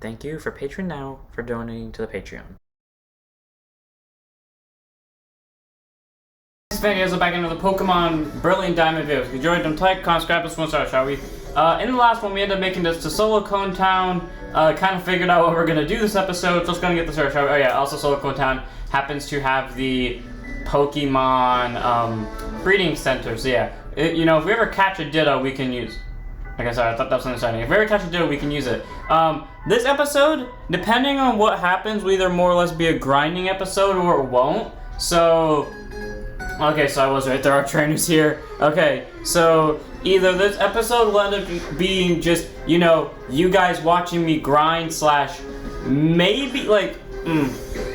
Thank you for Patreon now for donating to the Patreon. Guys, we're back into the Pokemon Brilliant Diamond videos. If you enjoyed them, like, comment, subscribe, and one star, shall we? In the last one, we ended up making this to Silicone Town. Kind of figured out what we're gonna do this episode, so let's go and get the search, shall we? Oh yeah, also Silicone Town happens to have the Pokemon breeding center, so yeah. You know, if we ever catch a Ditto, we can use... Okay, sorry, I thought that was something exciting. If we ever catch a Ditto, we can use it. This episode, depending on what happens, will either more or less be a grinding episode or it won't. So... Okay, so I was right, there are trainers here. Okay, so either this episode will end up being just, you know, you guys watching me grind slash maybe, like,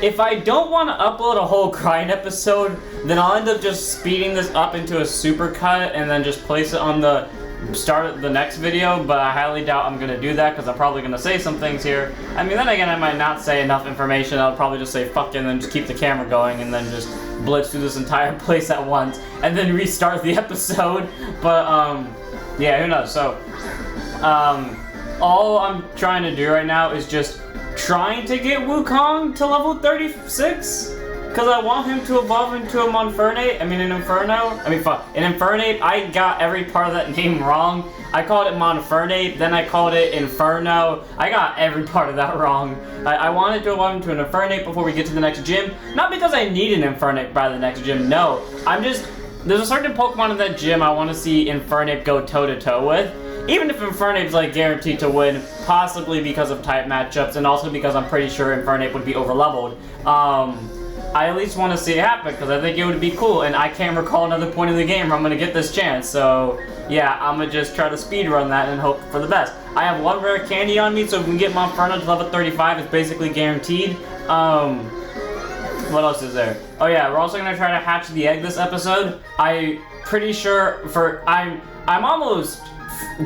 if I don't want to upload a whole grind episode, then I'll end up just speeding this up into a supercut and then just place it on the start of the next video, but I highly doubt I'm gonna do that because I'm probably gonna say some things here. I mean, then again, I might not say enough information. I'll probably just say fuck it and then just keep the camera going and then just blitz through this entire place at once and then restart the episode. But yeah, who knows? So all I'm trying to do right now is just trying to get Wukong to level 36. Because I want him to evolve into a Monfernape, an Infernape. I got every part of that name wrong. I called it Monfernape, then I called it Inferno. I got every part of that wrong. I wanted to evolve into an Infernape before we get to the next gym. Not because I need an Infernape by the next gym, no. There's a certain Pokemon in that gym I want to see Infernape go toe-to-toe with. Even if Infernape's like guaranteed to win, possibly because of type matchups, and also because I'm pretty sure Infernape would be overleveled. I at least want to see it happen because I think it would be cool, and I can't recall another point in the game where I'm going to get this chance, so yeah, I'm going to just try to speedrun that and hope for the best. I have one rare candy on me, so if we can get Monferno to level 35, it's basically guaranteed. What else is there? Oh yeah, we're also going to try to hatch the egg this episode. I'm pretty sure I'm almost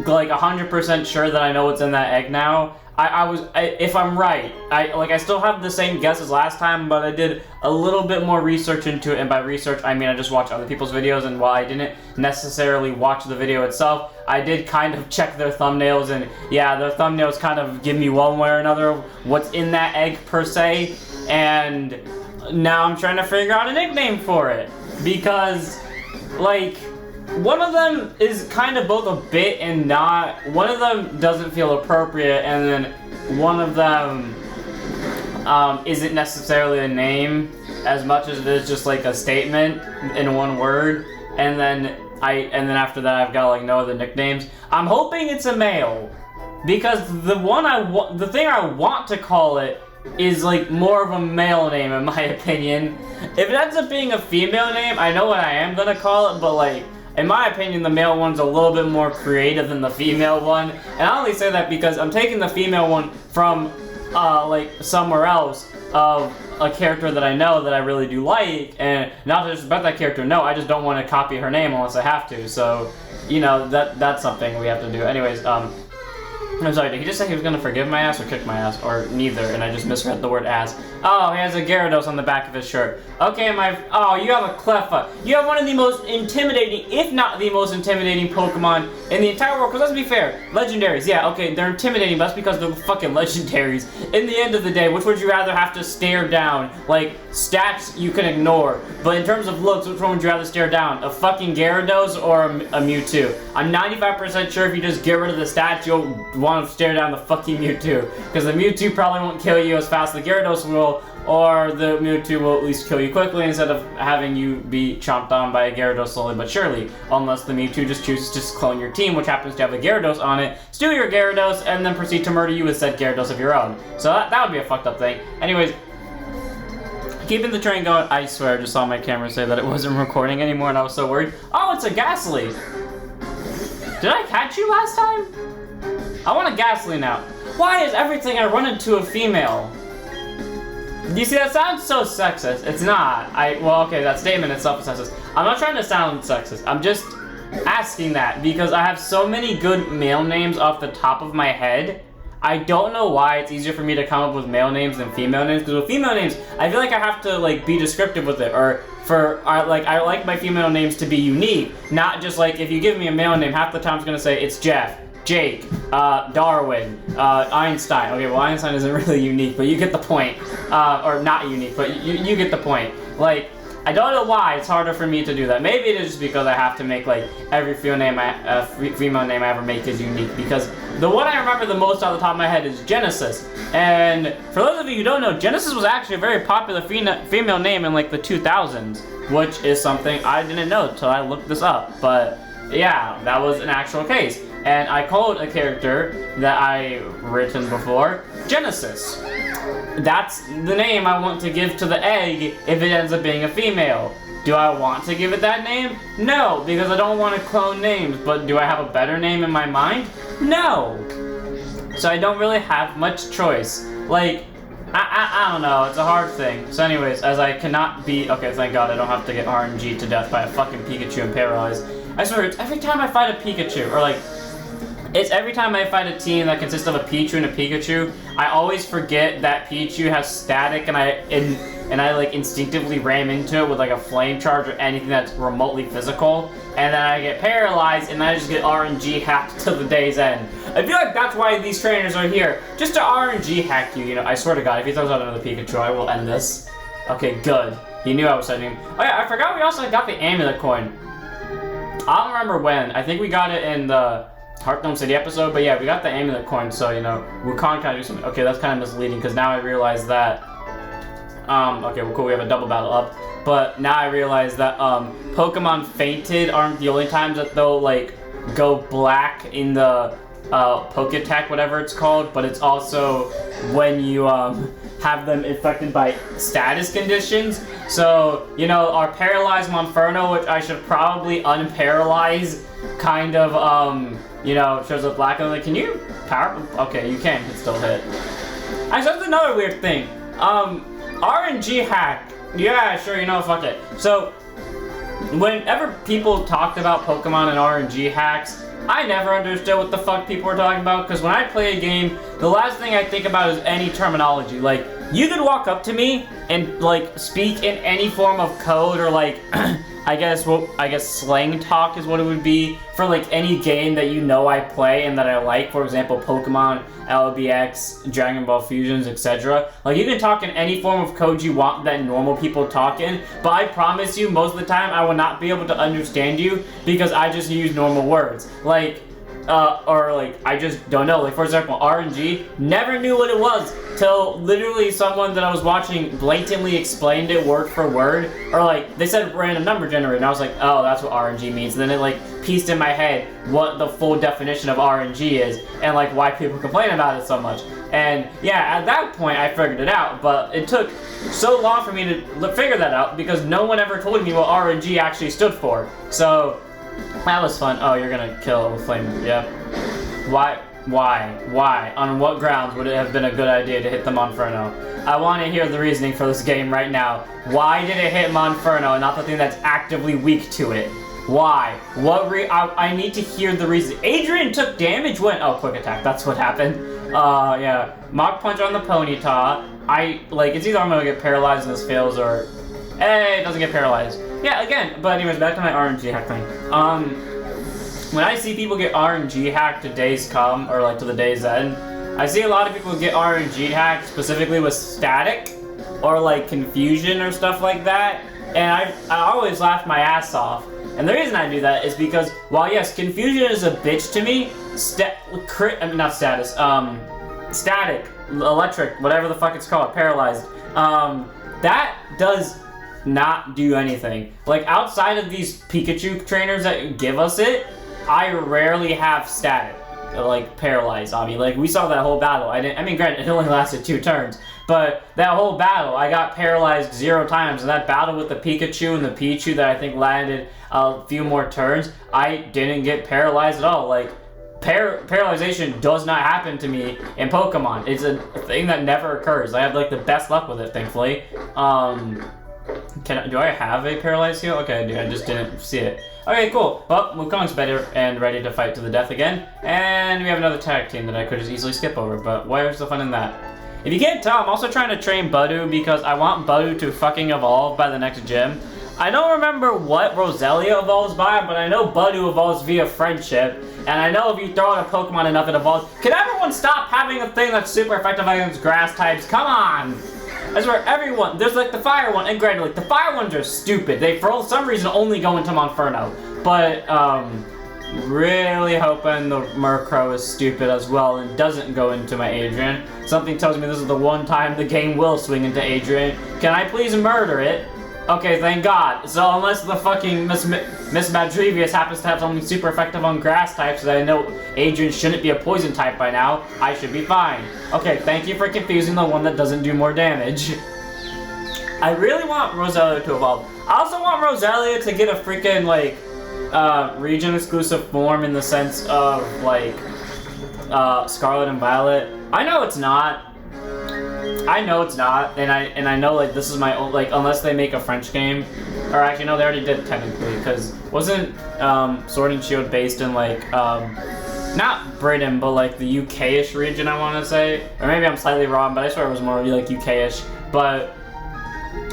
like 100% sure that I know what's in that egg now. If I'm right, I still have the same guess as last time, but I did a little bit more research into it, and by research, I mean I just watched other people's videos, and while I didn't necessarily watch the video itself, I did kind of check their thumbnails, and yeah, their thumbnails kind of give me one way or another what's in that egg per se, and now I'm trying to figure out a nickname for it, because, like, one of them is kind of both a bit and not. One of them doesn't feel appropriate, and then one of them isn't necessarily a name as much as it is just like a statement in one word. And then after that, I've got like no other nicknames. I'm hoping it's a male because the thing I want to call it is like more of a male name in my opinion. If it ends up being a female name, I know what I am gonna call it, but like, in my opinion, the male one's a little bit more creative than the female one. And I only say that because I'm taking the female one from, like, somewhere else of a character that I know that I really do like. And not to disrespect that character, no, I just don't want to copy her name unless I have to. So, you know, that's something we have to do. Anyways, I'm sorry, did he just say he was gonna forgive my ass or kick my ass? Or neither, and I just misread the word ass. Oh, he has a Gyarados on the back of his shirt. Okay, oh, you have a Cleffa. You have one of the most intimidating, if not the most intimidating Pokemon in the entire world. Because let's be fair, legendaries, yeah, okay, they're intimidating, but that's because they're fucking legendaries. In the end of the day, which would you rather have to stare down? Like, stats you can ignore, but in terms of looks, which one would you rather stare down? A fucking Gyarados or a Mewtwo? I'm 95% sure if you just get rid of the stats, you'll want to stare down the fucking Mewtwo, because the Mewtwo probably won't kill you as fast as the Gyarados will, or the Mewtwo will at least kill you quickly instead of having you be chomped on by a Gyarados slowly but surely, unless the Mewtwo just chooses to clone your team, which happens to have a Gyarados on it, steal your Gyarados, and then proceed to murder you with said Gyarados of your own. So that would be a fucked up thing. Anyways, keeping the train going. I swear I just saw my camera say that it wasn't recording anymore and I was so worried. Oh, it's a Ghastly! Did I catch you last time? I want a Ghastly now. Why is everything I run into a female? You see, that sounds so sexist. It's not. Well, okay, that statement itself is sexist. I'm not trying to sound sexist. I'm just asking that because I have so many good male names off the top of my head. I don't know why it's easier for me to come up with male names than female names. Because with female names, I feel like I have to like be descriptive with it, or I like my female names to be unique, not just like if you give me a male name, half the time it's gonna say it's Jeff, Jake, Darwin, Einstein. Okay, well, Einstein isn't really unique, but you get the point. Or not unique, but you get the point. Like, I don't know why it's harder for me to do that. Maybe it is just because I have to make like every female name I ever make is unique. Because the one I remember the most off the top of my head is Genesis. And for those of you who don't know, Genesis was actually a very popular female name in like the 2000s, which is something I didn't know until I looked this up. But yeah, that was an actual case. And I called a character that I written before Genesis. That's the name I want to give to the egg if it ends up being a female. Do I want to give it that name? No, because I don't want to clone names, but do I have a better name in my mind? No! So I don't really have much choice. Like, I don't know, it's a hard thing. So anyways, as I cannot be, okay, thank God I don't have to get RNG to death by a fucking Pikachu and paralyzed. I swear, it's every time I fight a Pikachu, or like, it's every time I fight a team that consists of a Pichu and a Pikachu, I always forget that Pichu has static and I like instinctively ram into it with like a flame charge or anything that's remotely physical, and then I get paralyzed and then I just get RNG hacked till the day's end. I feel like that's why these trainers are here, just to RNG hack you, you know. I swear to God, if he throws out another Pikachu, I will end this. Okay, good. He knew I was sending him. Oh yeah, I forgot we also got the amulet coin. I don't remember when. I think we got it in the Heartstone City episode, but yeah, we got the amulet coin, so, you know, Wukong kind of do something. Okay, that's kind of misleading, because now I realize that, okay, well, cool, we have a double battle up, but now I realize that, Pokemon fainted aren't the only times that they'll, like, go black in the, Poke-Attack, whatever it's called, but it's also when you, have them infected by status conditions. So, you know, our paralyzed Monferno, which I should probably unparalyze, kind of, you know, shows up black and I'm like, can you power? Okay, you can still hit. Actually, that's another weird thing. RNG hack. Yeah, sure, you know, fuck it. So, whenever people talked about Pokemon and RNG hacks, I never understood what the fuck people were talking about, because when I play a game, the last thing I think about is any terminology. Like, you could walk up to me and, like, speak in any form of code or, like, I guess slang talk is what it would be for, like, any game that you know I play and that I like. For example, Pokemon, LBX, Dragon Ball Fusions, etc. Like, you can talk in any form of code you want that normal people talk in, but I promise you, most of the time, I will not be able to understand you because I just use normal words. Like, or like, I just don't know. Like, for example, RNG, never knew what it was till literally someone that I was watching blatantly explained it word for word. Or like, they said random number generator, and I was like, oh, that's what RNG means. And then it like pieced in my head what the full definition of RNG is and like why people complain about it so much. And yeah, at that point I figured it out, but it took so long for me to figure that out because no one ever told me what RNG actually stood for. So that was fun. Oh, you're gonna kill with flame. Yep. Why? On what grounds would it have been a good idea to hit the Monferno? I want to hear the reasoning for this game right now. Why did it hit Monferno and not the thing that's actively weak to it? Why? I need to hear the reason. Adrian took damage when... Oh, quick attack. That's what happened. Yeah. Mach Punch on the Ponyta. It's either I'm gonna get paralyzed and this fails or... Hey, it doesn't get paralyzed. Yeah, again, but anyways, back to my RNG hack thing. When I see people get RNG hacked to days come, or like to the day's end, I see a lot of people get RNG hacked specifically with static, or like confusion or stuff like that, and I always laugh my ass off. And the reason I do that is because, while yes, confusion is a bitch to me, static, electric, whatever the fuck it's called, paralyzed, that does not do anything. Like, outside of these Pikachu trainers that give us it, I rarely have static, like, paralyzed on me. Like, we saw that whole battle. I mean, granted, it only lasted 2 turns, but that whole battle, I got paralyzed 0 times, and that battle with the Pikachu and the Pichu that I think landed a few more turns, I didn't get paralyzed at all. Like, paralyzation does not happen to me in Pokemon. It's a thing that never occurs. I have, like, the best luck with it, thankfully. Do I have a paralyzed heal? Okay, I do. I just didn't see it. Okay, cool. Well, Wukong's better and ready to fight to the death again. And we have another tag team that I could just easily skip over, but where's the fun in that? If you can't tell, I'm also trying to train Budu because I want Budu to fucking evolve by the next gym. I don't remember what Roselia evolves by, but I know Budu evolves via friendship. And I know if you throw out a Pokemon enough, it evolves. Can everyone stop having a thing that's super effective against grass types? Come on! I swear, everyone, there's like the fire one, and granted, like the fire ones are stupid. They, for some reason, only go into Monferno. But, really hoping the Murkrow is stupid as well and doesn't go into my Adrian. Something tells me this is the one time the game will swing into Adrian. Can I please murder it? Okay, thank God. So unless the fucking Miss Madrivius happens to have something super effective on grass types, that I know Adrian shouldn't be a poison type by now, I should be fine. Okay, thank you for confusing the one that doesn't do more damage. I really want Roselia to evolve. I also want Roselia to get a freaking, like, region exclusive form in the sense of, like, Scarlet and Violet. I know it's not. I know it's not, and I know, like, this is my own, like, unless they make a French game, or actually no, they already did technically, because wasn't Sword and Shield based in, like, not Britain, but like the UK-ish region, I want to say, or maybe I'm slightly wrong, but I swear it was more like UK-ish. But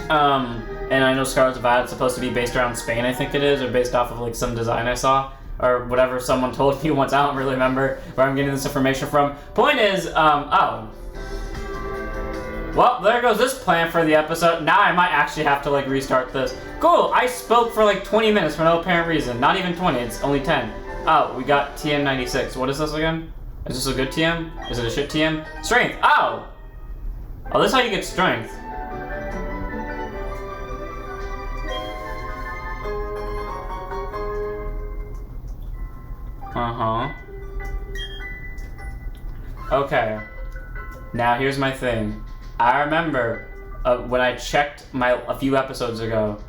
and I know Scarlet and Violet's supposed to be based around Spain, I think it is, or based off of like some design I saw, or whatever someone told me once. I don't really remember where I'm getting this information from. Point is, oh. Well, there goes this plan for the episode. Now I might actually have to, like, restart this. Cool, I spoke for, like, 20 minutes for no apparent reason. Not even 20, it's only 10. Oh, we got TM96. What is this again? Is this a good TM? Is it a shit TM? Strength, oh! Oh, this is how you get strength. Uh-huh. Okay. Now, here's my thing. I remember when I checked a few episodes ago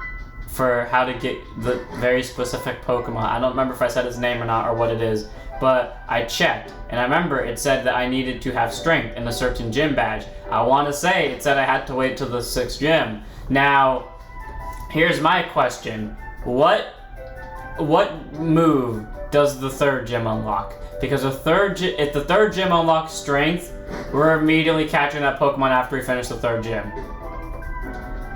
for how to get the very specific Pokemon. I don't remember if I said his name or not or what it is, but I checked, and I remember it said that I needed to have strength in a certain gym badge. I want to say it said I had to wait till the 6th gym. Now, here's my question. What move does the 3rd gym unlock? Because if the 3rd gym unlocks strength, we're immediately catching that Pokemon after we finish the 3rd gym.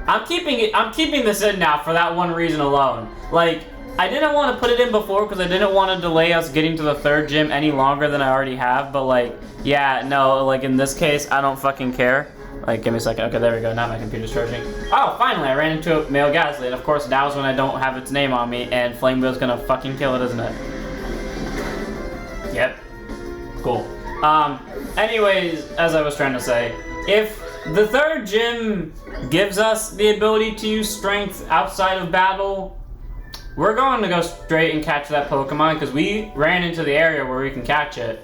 I'm keeping this in now for that one reason alone. Like, I didn't want to put it in before because I didn't want to delay us getting to the 3rd gym any longer than I already have, but like, yeah, no, like in this case, I don't fucking care. Like, give me a second. Okay, there we go. Now my computer's charging. Oh, finally, I ran into a male Ghastly, and of course, now is when I don't have its name on me, and Flame Wheel's gonna fucking kill it, isn't it? Yep. Cool. Anyways, as I was trying to say, if the 3rd gym gives us the ability to use strength outside of battle, we're going to go straight and catch that Pokemon, because we ran into the area where we can catch it.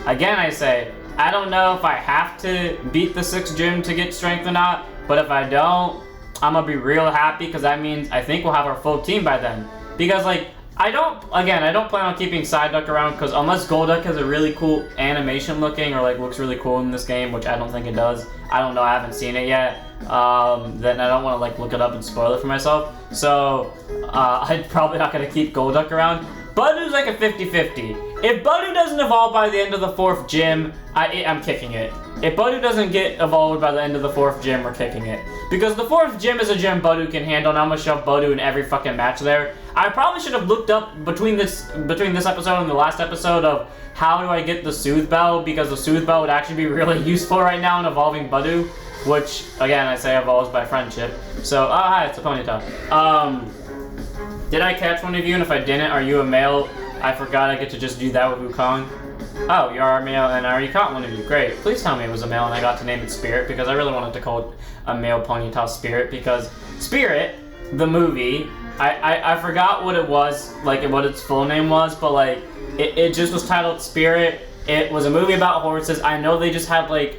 Again, I say, I don't know if I have to beat the 6th gym to get strength or not, but if I don't, I'm gonna be real happy, because that means I think we'll have our full team by then. Because, like, I don't plan on keeping Psyduck around, because unless Golduck has a really cool animation looking, or like looks really cool in this game, which I don't think it does. I don't know, I haven't seen it yet. Then I don't want to like look it up and spoil it for myself. So, I'm probably not going to keep Golduck around. Budu's like a 50-50. If Budu doesn't evolve by the end of the 4th gym, I'm kicking it. If Budu doesn't get evolved by the end of the 4th gym, we're kicking it. Because the 4th gym is a gym Budu can handle, and I'm gonna shove Budu in every fucking match there. I probably should have looked up between this episode and the last episode of how do I get the Soothe Bell, because the Soothe Bell would actually be really useful right now in evolving Budu, which, again, I say evolves by friendship. So, oh hi, it's a Ponyta. Did I catch one of you, and if I didn't, are you a male? I forgot I get to just do that with Wukong. Oh, you are a male, and I already caught one of you. Great. Please tell me it was a male, and I got to name it Spirit, because I really wanted to call it a male Ponyta Spirit, because Spirit, the movie, I forgot what it was, like what its full name was, but like, it just was titled Spirit. It was a movie about horses. I know they just had like,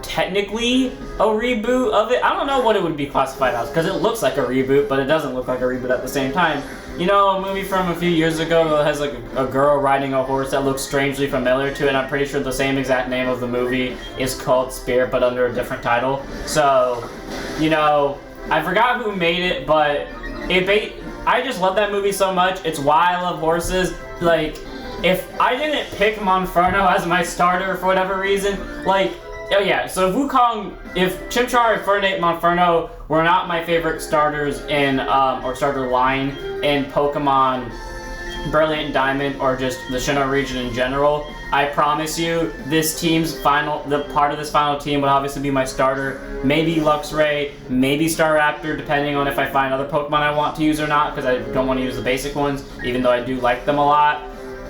technically a reboot of it. I don't know what it would be classified as, because it looks like a reboot, but it doesn't look like a reboot at the same time. You know, a movie from a few years ago that has like a girl riding a horse that looks strangely familiar to it, and I'm pretty sure the same exact name of the movie is called Spirit, but under a different title. So, you know, I forgot who made it, but I just love that movie so much. It's why I love horses. Like, if I didn't pick Monferno as my starter for whatever reason, like, Oh yeah, so if Chimchar, Infernape, Monferno were not my favorite starters in, or starter line in Pokemon Brilliant and Diamond, or just the Sinnoh region in general, I promise you, the part of this final team would obviously be my starter. Maybe Luxray, maybe Staraptor, depending on if I find other Pokemon I want to use or not, because I don't want to use the basic ones, even though I do like them a lot.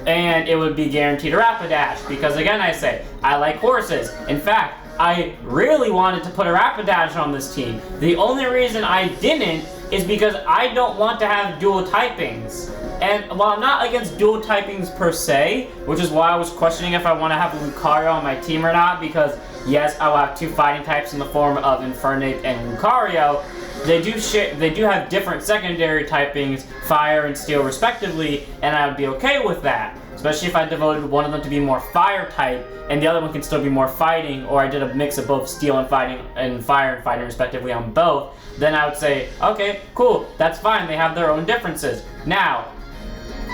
And it would be guaranteed a Rapidash, because again I say, I like horses. In fact, I really wanted to put a Rapidash on this team. The only reason I didn't is because I don't want to have dual typings. And while I'm not against dual typings per se, which is why I was questioning if I want to have Lucario on my team or not, because yes, I will have two fighting types in the form of Infernape and Lucario, they do have different secondary typings, fire and steel respectively, and I would be okay with that. Especially if I devoted one of them to be more fire type, and the other one can still be more fighting, or I did a mix of both steel and fighting and fire and fighting respectively on both, then I would say, okay, cool, that's fine, they have their own differences. Now,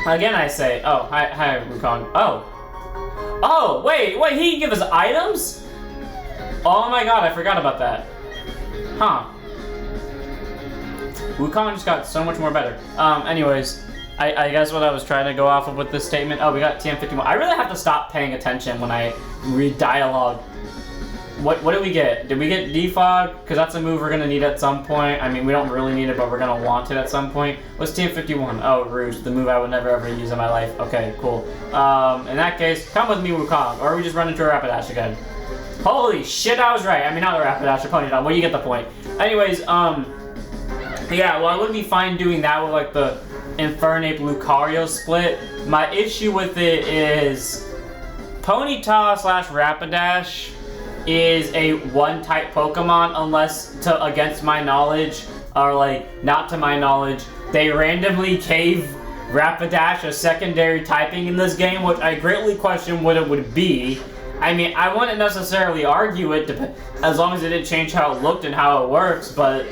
again I say, oh, hi Wukong, oh, wait, he can give us items? Oh my god, I forgot about that. Huh. Wukong just got so much more better. Anyways, I guess what I was trying to go off of with this statement, we got TM51. I really have to stop paying attention when I read dialogue. What did we get? Did we get Defog? Because that's a move we're going to need at some point. I mean, we don't really need it, but we're going to want it at some point. What's TM51? Oh, Rouge, the move I would never ever use in my life. Okay, cool. In that case, come with me, Wukong, or we just run into a Rapidash again. Holy shit, I was right. I mean, not a Rapidash, a Ponyta, well, you get the point. Anyways, yeah, well, I would be fine doing that with, like, the Infernape Lucario split. My issue with it is Ponyta / Rapidash is a one-type Pokemon, unless, against my knowledge, or, like, not to my knowledge, they randomly gave Rapidash a secondary typing in this game, which I greatly question what it would be. I mean, I wouldn't necessarily argue it, as long as it didn't change how it looked and how it works, but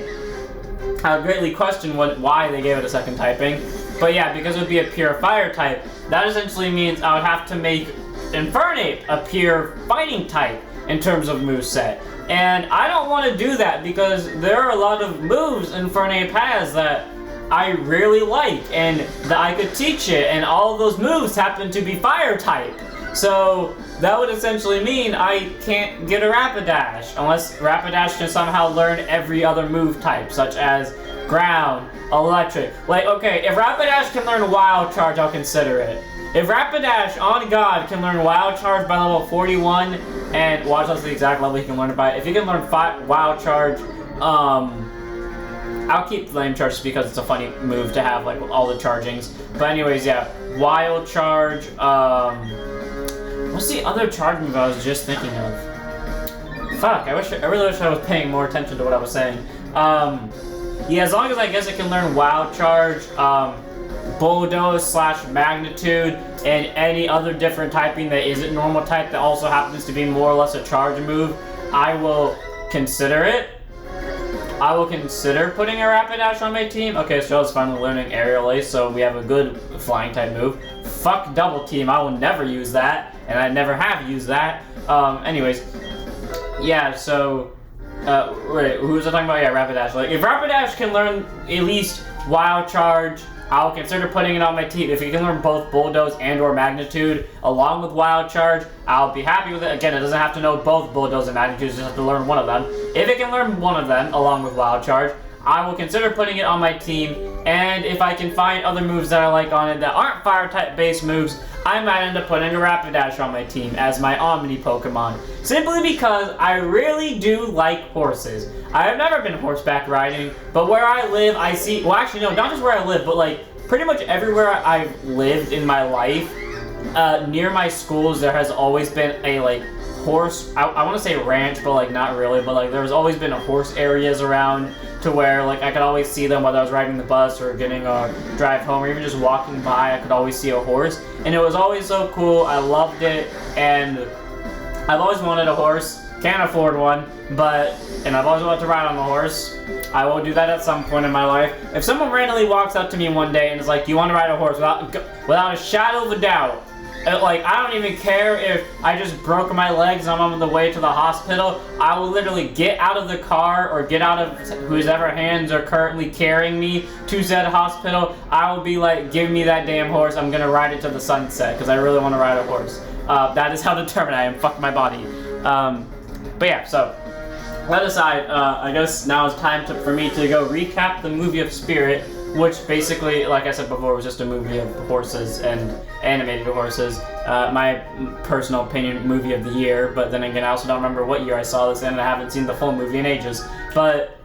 I would greatly question why they gave it a second typing. But yeah, because it would be a pure fire type, that essentially means I would have to make Infernape a pure fighting type in terms of moveset. And I don't want to do that because there are a lot of moves Infernape has that I really like and that I could teach it, and all of those moves happen to be fire type. So that would essentially mean I can't get a Rapidash unless Rapidash can somehow learn every other move type, such as ground, electric. Like, okay, if Rapidash can learn Wild Charge, I'll consider it. If Rapidash, on God, can learn Wild Charge by level 41, and watch that's the exact level he can learn it by. If he can learn Wild Charge, I'll keep Flame Charge just because it's a funny move to have, like, all the chargings. But anyways, yeah, Wild Charge, what's the other charge move I was just thinking of? Fuck, I really wish I was paying more attention to what I was saying. Yeah, as long as I guess it can learn Wild Charge, Bulldoze / Magnitude, and any other different typing that isn't normal type that also happens to be more or less a charge move, I will consider it. I will consider putting a Rapidash on my team. Okay, so I was finally learning Aerial Ace, so we have a good flying type move. Fuck Double Team, I will never use that, and I never have used that. Anyways, yeah, so, wait, who was I talking about? Yeah, Rapidash. Like, if Rapidash can learn at least Wild Charge, I'll consider putting it on my team. If he can learn both Bulldoze and or Magnitude along with Wild Charge, I'll be happy with it. Again, it doesn't have to know both Bulldoze and Magnitude, it just have to learn one of them. If it can learn one of them along with Wild Charge, I will consider putting it on my team, and if I can find other moves that I like on it that aren't fire-type based moves, I might end up putting a Rapidash on my team as my Omni Pokemon. Simply because I really do like horses. I have never been horseback riding, but where I live, I see, well actually no, not just where I live, but like pretty much everywhere I've lived in my life, near my schools, there has always been a like horse, I want to say ranch, but like not really, but like there's always been a horse areas around to where like I could always see them whether I was riding the bus or getting a drive home or even just walking by. I could always see a horse, and it was always so cool. I loved it, and I've always wanted a horse. Can't afford one, and I've always wanted to ride on the horse. I will do that at some point in my life. If someone randomly walks up to me one day and is like, "You want to ride a horse?" without a shadow of a doubt, Like, I don't even care if I just broke my legs and I'm on the way to the hospital. I will literally get out of the car or get out of whoever hands are currently carrying me to said hospital. I will be like, give me that damn horse. I'm gonna ride it to the sunset because I really want to ride a horse. That is how determined I am. Fuck my body. But yeah, so that aside, I guess now it's time for me to go recap the movie of Spirit, which basically, like I said before, was just a movie of horses and animated horses. My personal opinion, movie of the year, but then again, I also don't remember what year I saw this in, and I haven't seen the full movie in ages. But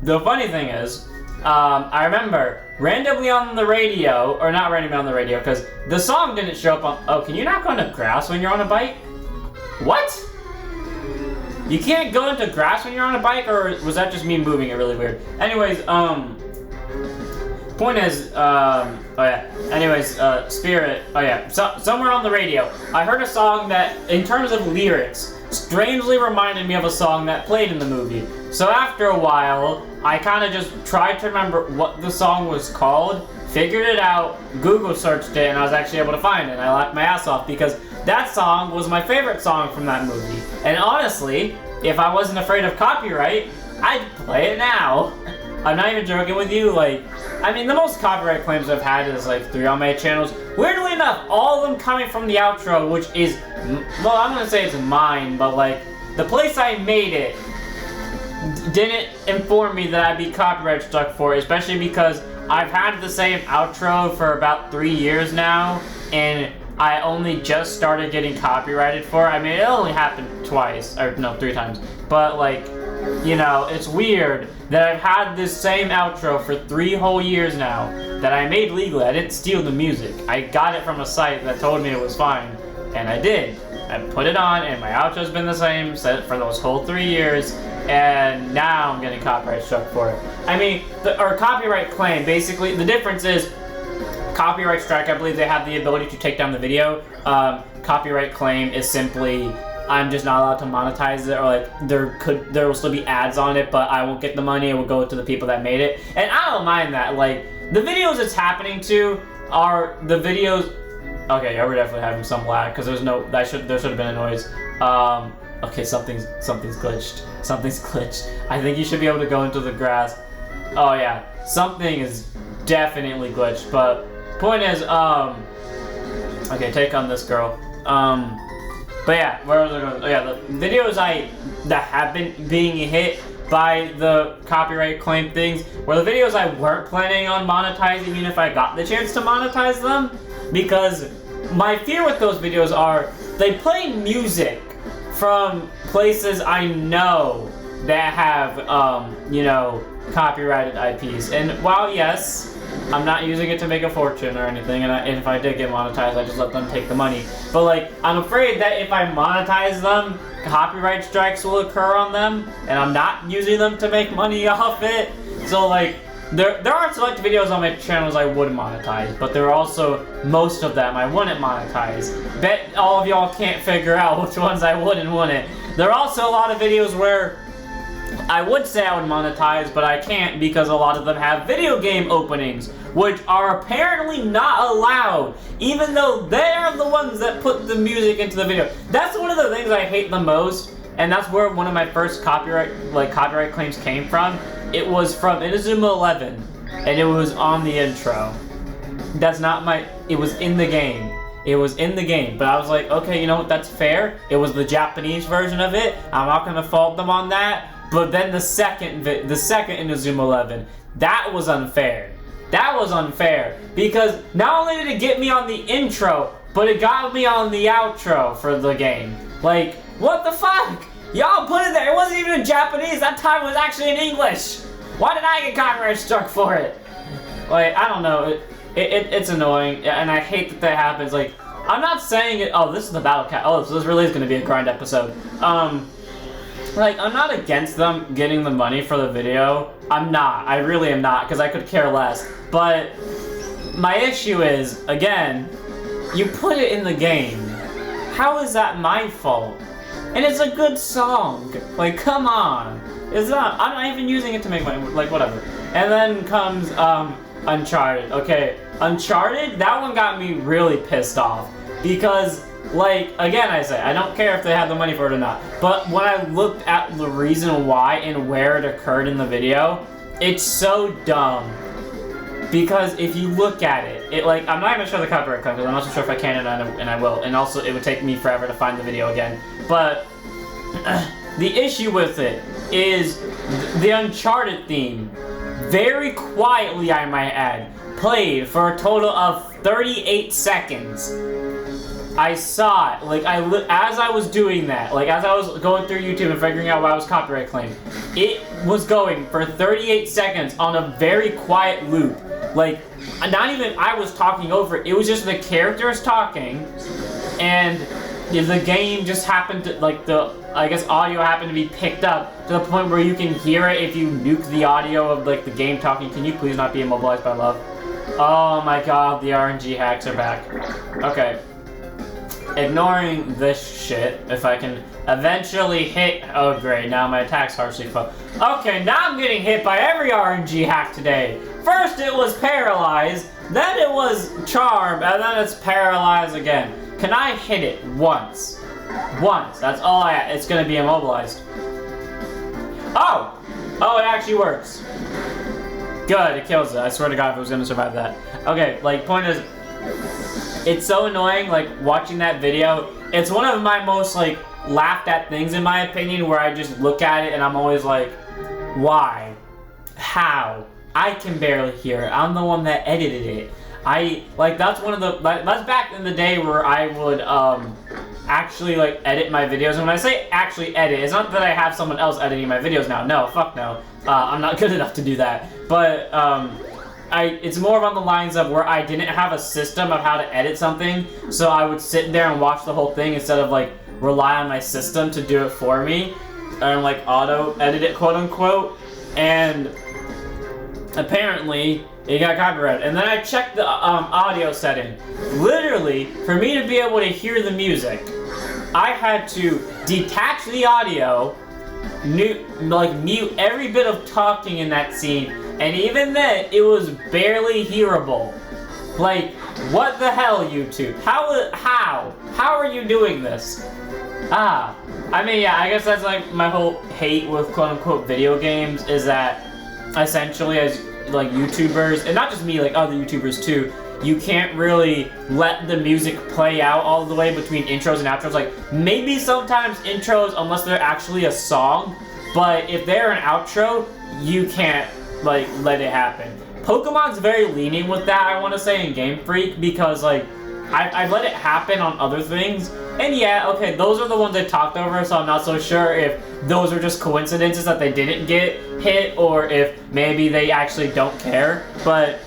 the funny thing is, I remember randomly on the radio, or not randomly on the radio, because the song didn't show up on, oh, can you not go into grass when you're on a bike? What? You can't go into grass when you're on a bike, or was that just me moving it really weird? Anyways, point is, oh yeah, anyways, Spirit, oh yeah, somewhere on the radio, I heard a song that, in terms of lyrics, strangely reminded me of a song that played in the movie. So after a while, I kind of just tried to remember what the song was called, figured it out, Google searched it, and I was actually able to find it, and I laughed my ass off, because that song was my favorite song from that movie. And honestly, if I wasn't afraid of copyright, I'd play it now. I'm not even joking with you, like, I mean, the most copyright claims I've had is like 3 on my channels. Weirdly enough, all of them coming from the outro, which is, well, I'm gonna say it's mine, but like, the place I made it didn't inform me that I'd be copyright struck for it, especially because I've had the same outro for about 3 years now, and I only just started getting copyrighted for it. I mean, it only happened twice, or no, 3 times, but like, you know, it's weird that I've had this same outro for 3 whole years now that I made legally. I didn't steal the music. I got it from a site that told me it was fine, and I did. I put it on, and my outro's been the same for those whole 3 years, and now I'm getting copyright struck for it. I mean, or copyright claim, basically, the difference is, copyright strike, I believe they have the ability to take down the video. Copyright claim is simply, I'm just not allowed to monetize it, or like there will still be ads on it, but I won't get the money. It will go to the people that made it, and I don't mind that. Like, the videos it's happening to are the videos. Okay, yeah, we're definitely having some lag because there's no. There should have been a noise. Okay, something's glitched. Something's glitched. I think you should be able to go into the grass. Oh yeah, something is definitely glitched. But point is, okay, take on this girl. But yeah, where was I going? Oh yeah, the videos that have been being hit by the copyright claim things were the videos I weren't planning on monetizing, even if I got the chance to monetize them, because my fear with those videos are they play music from places I know that have, you know, copyrighted IPs. And while yes, I'm not using it to make a fortune or anything, and if I did get monetized, I just let them take the money. But like, I'm afraid that if I monetize them, copyright strikes will occur on them, and I'm not using them to make money off it. So like, there are select videos on my channels I would monetize, but there are also most of them I wouldn't monetize. Bet all of y'all can't figure out which ones I would and wouldn't. There are also a lot of videos where I would say I would monetize, but I can't because a lot of them have video game openings, which are apparently not allowed, even though they're the ones that put the music into the video. That's one of the things I hate the most, and that's where one of my first copyright claims came from. It was from Inazuma 11, and it was on the intro. That's not my, it was in the game. It was in the game, but I was like, okay, you know what, that's fair. It was the Japanese version of it. I'm not gonna fault them on that. But then the second Inazuma 11, that was unfair. That was unfair because not only did it get me on the intro, but it got me on the outro for the game. Like, what the fuck? Y'all put it there. It wasn't even in Japanese. That time it was actually in English. Why did I get copyright struck for it? Like, I don't know. It's annoying, and I hate that happens. Like, I'm not saying it. Oh, this is the battle cat. Oh, so this really is going to be a grind episode. Like, I'm not against them getting the money for the video. I'm not. I really am not, because I could care less. But my issue is, again, you put it in the game. How is that my fault? And it's a good song. Like, come on. It's not. I'm not even using it to make money. Like, whatever. And then comes, Uncharted. Okay, Uncharted, that one got me really pissed off. Because, like, again, I say, I don't care if they have the money for it or not. But when I looked at the reason why and where it occurred in the video, it's so dumb. Because if you look at it, like, I'm not going to show the copyright claim because I'm not so sure if I can and I will. And also, it would take me forever to find the video again. But the issue with it is the Uncharted theme, very quietly I might add, played for a total of 38 seconds. I saw it, like, as I was doing that, like, as I was going through YouTube and figuring out why it was copyright claimed, it was going for 38 seconds on a very quiet loop. Like, not even I was talking over it, it was just the characters talking, and the game just happened to, like, I guess audio happened to be picked up to the point where you can hear it if you nuke the audio of, like, the game talking. Can you please not be immobilized by love? Oh my god, the RNG hacks are back. Okay. Ignoring this shit, if I can eventually hit... Oh great, now my attack's harshly fell. Okay, now I'm getting hit by every RNG hack today. First it was paralyzed, then it was charmed, and then it's paralyzed again. Can I hit it once? Once, that's all it's gonna be immobilized. Oh! Oh, it actually works. Good, it kills it. I swear to god if it was gonna survive that. Okay, like, point is... It's so annoying, like, watching that video. It's one of my most, like, laughed at things, in my opinion, where I just look at it and I'm always like, why? How? I can barely hear it. I'm the one that edited it. That's one of the, that's back in the day where I would, actually, like, edit my videos. And when I say actually edit, it's not that I have someone else editing my videos now. No, fuck no. I'm not good enough to do that. But, it's more on the lines of where I didn't have a system of how to edit something, so I would sit there and watch the whole thing instead of, like, rely on my system to do it for me, and, like, auto-edit it, quote-unquote, and apparently, it got copyrighted. And then I checked the audio setting. Literally, for me to be able to hear the music, I had to detach the audio, mute every bit of talking in that scene, and even then, it was barely hearable. Like, what the hell, YouTube? How are you doing this? I mean, yeah, I guess that's, like, my whole hate with quote-unquote video games, is that, essentially, as, like, YouTubers, and not just me, like, other YouTubers, too, you can't really let the music play out all the way between intros and outros. Like, maybe sometimes intros, unless they're actually a song, but if they're an outro, you can't, like, let it happen. Pokemon's very lenient with that, I want to say, in Game Freak, because, like, I've let it happen on other things, and yeah, okay, those are the ones I talked over, so I'm not so sure if those are just coincidences that they didn't get hit, or if maybe they actually don't care, but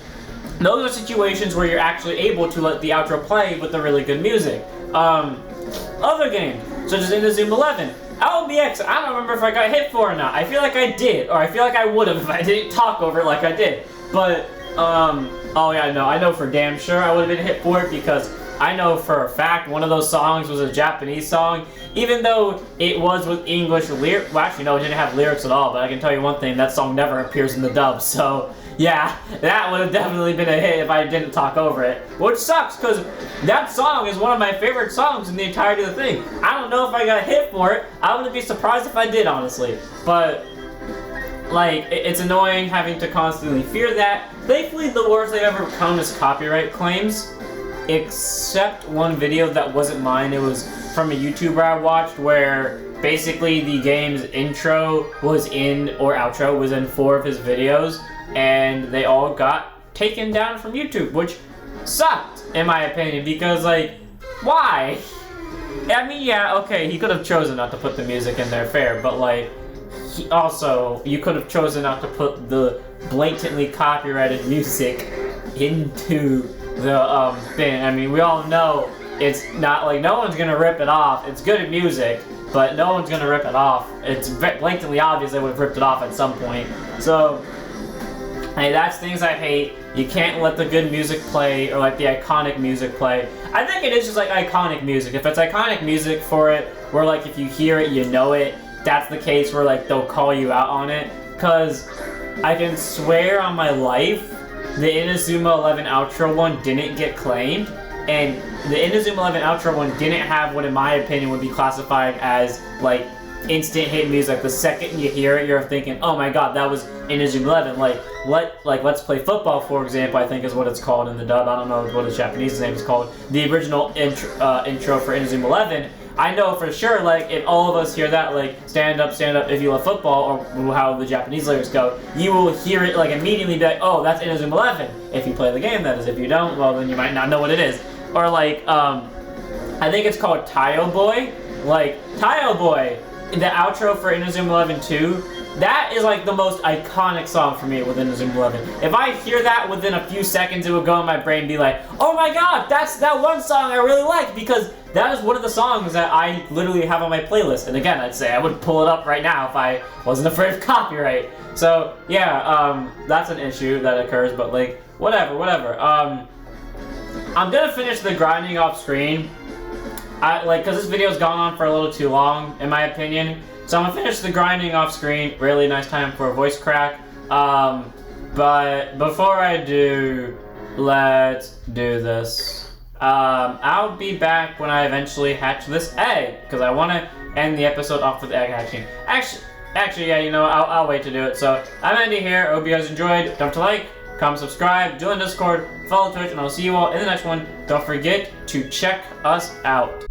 those are situations where you're actually able to let the outro play with the really good music. Other games, such as Into Zoom 11, LBX, I don't remember if I got hit for it or not. I feel like I did, or I feel like I would have if I didn't talk over it like I did. But, oh yeah, no, I know for damn sure I would have been hit for it because I know for a fact one of those songs was a Japanese song, even though it was with English lyrics. Well, actually, no, it didn't have lyrics at all, but I can tell you one thing, that song never appears in the dub, so yeah, that would have definitely been a hit if I didn't talk over it. Which sucks, because that song is one of my favorite songs in the entirety of the thing. I don't know if I got hit for it. I wouldn't be surprised if I did, honestly. But, like, it's annoying having to constantly fear that. Thankfully, the worst they've ever come is copyright claims. Except one video that wasn't mine. It was from a YouTuber I watched where basically the game's intro was in, or outro was in 4 of his videos, and they all got taken down from YouTube, which sucked, in my opinion, because, like, why? I mean, yeah, okay, he could have chosen not to put the music in there, fair, but, like, you could have chosen not to put the blatantly copyrighted music into the, thing. I mean, we all know it's not, like, no one's gonna rip it off. It's good music, but no one's gonna rip it off. It's blatantly obvious they would have ripped it off at some point. So, hey, that's things I hate. You can't let the good music play, or like the iconic music play. I think it is just like iconic music. If it's iconic music for it, where like if you hear it, you know it, that's the case where like they'll call you out on it. Cause I can swear on my life, the Inazuma 11 outro one didn't get claimed, and the Inazuma 11 outro one didn't have what, in my opinion, would be classified as like instant hit music. The second you hear it, you're thinking, "Oh my God, that was Inazuma 11." Like Let's Play Football, for example, I think is what it's called in the dub. I don't know what the Japanese name is called. The original intro for Inazuma 11. I know for sure, like, if all of us hear that, like, stand up, if you love football, or how the Japanese lyrics go, you will hear it, like, immediately be like, oh, that's Inazuma 11. If you play the game, that is. If you don't, well, then you might not know what it is. Or, like, I think it's called Tayo Boy. Like, Tayo Boy, the outro for Inazuma 11 2, that is, like, the most iconic song for me with Inazuma 11. If I hear that within a few seconds, it would go in my brain and be like, oh my God, that's that one song I really like, because that is one of the songs that I literally have on my playlist. And again, I'd say I would pull it up right now if I wasn't afraid of copyright. So, yeah, that's an issue that occurs, but, like, whatever. I'm gonna finish the grinding off screen. Because this video's gone on for a little too long, in my opinion. So I'm gonna finish the grinding off screen. Really nice time for a voice crack. But before I do, let's do this. I'll be back when I eventually hatch this egg, because I want to end the episode off with egg hatching. Actually, yeah, you know, I'll wait to do it. So I'm Andy here. I hope you guys enjoyed. Don't forget to like, comment, subscribe, join Discord, follow Twitch, and I'll see you all in the next one. Don't forget to check us out.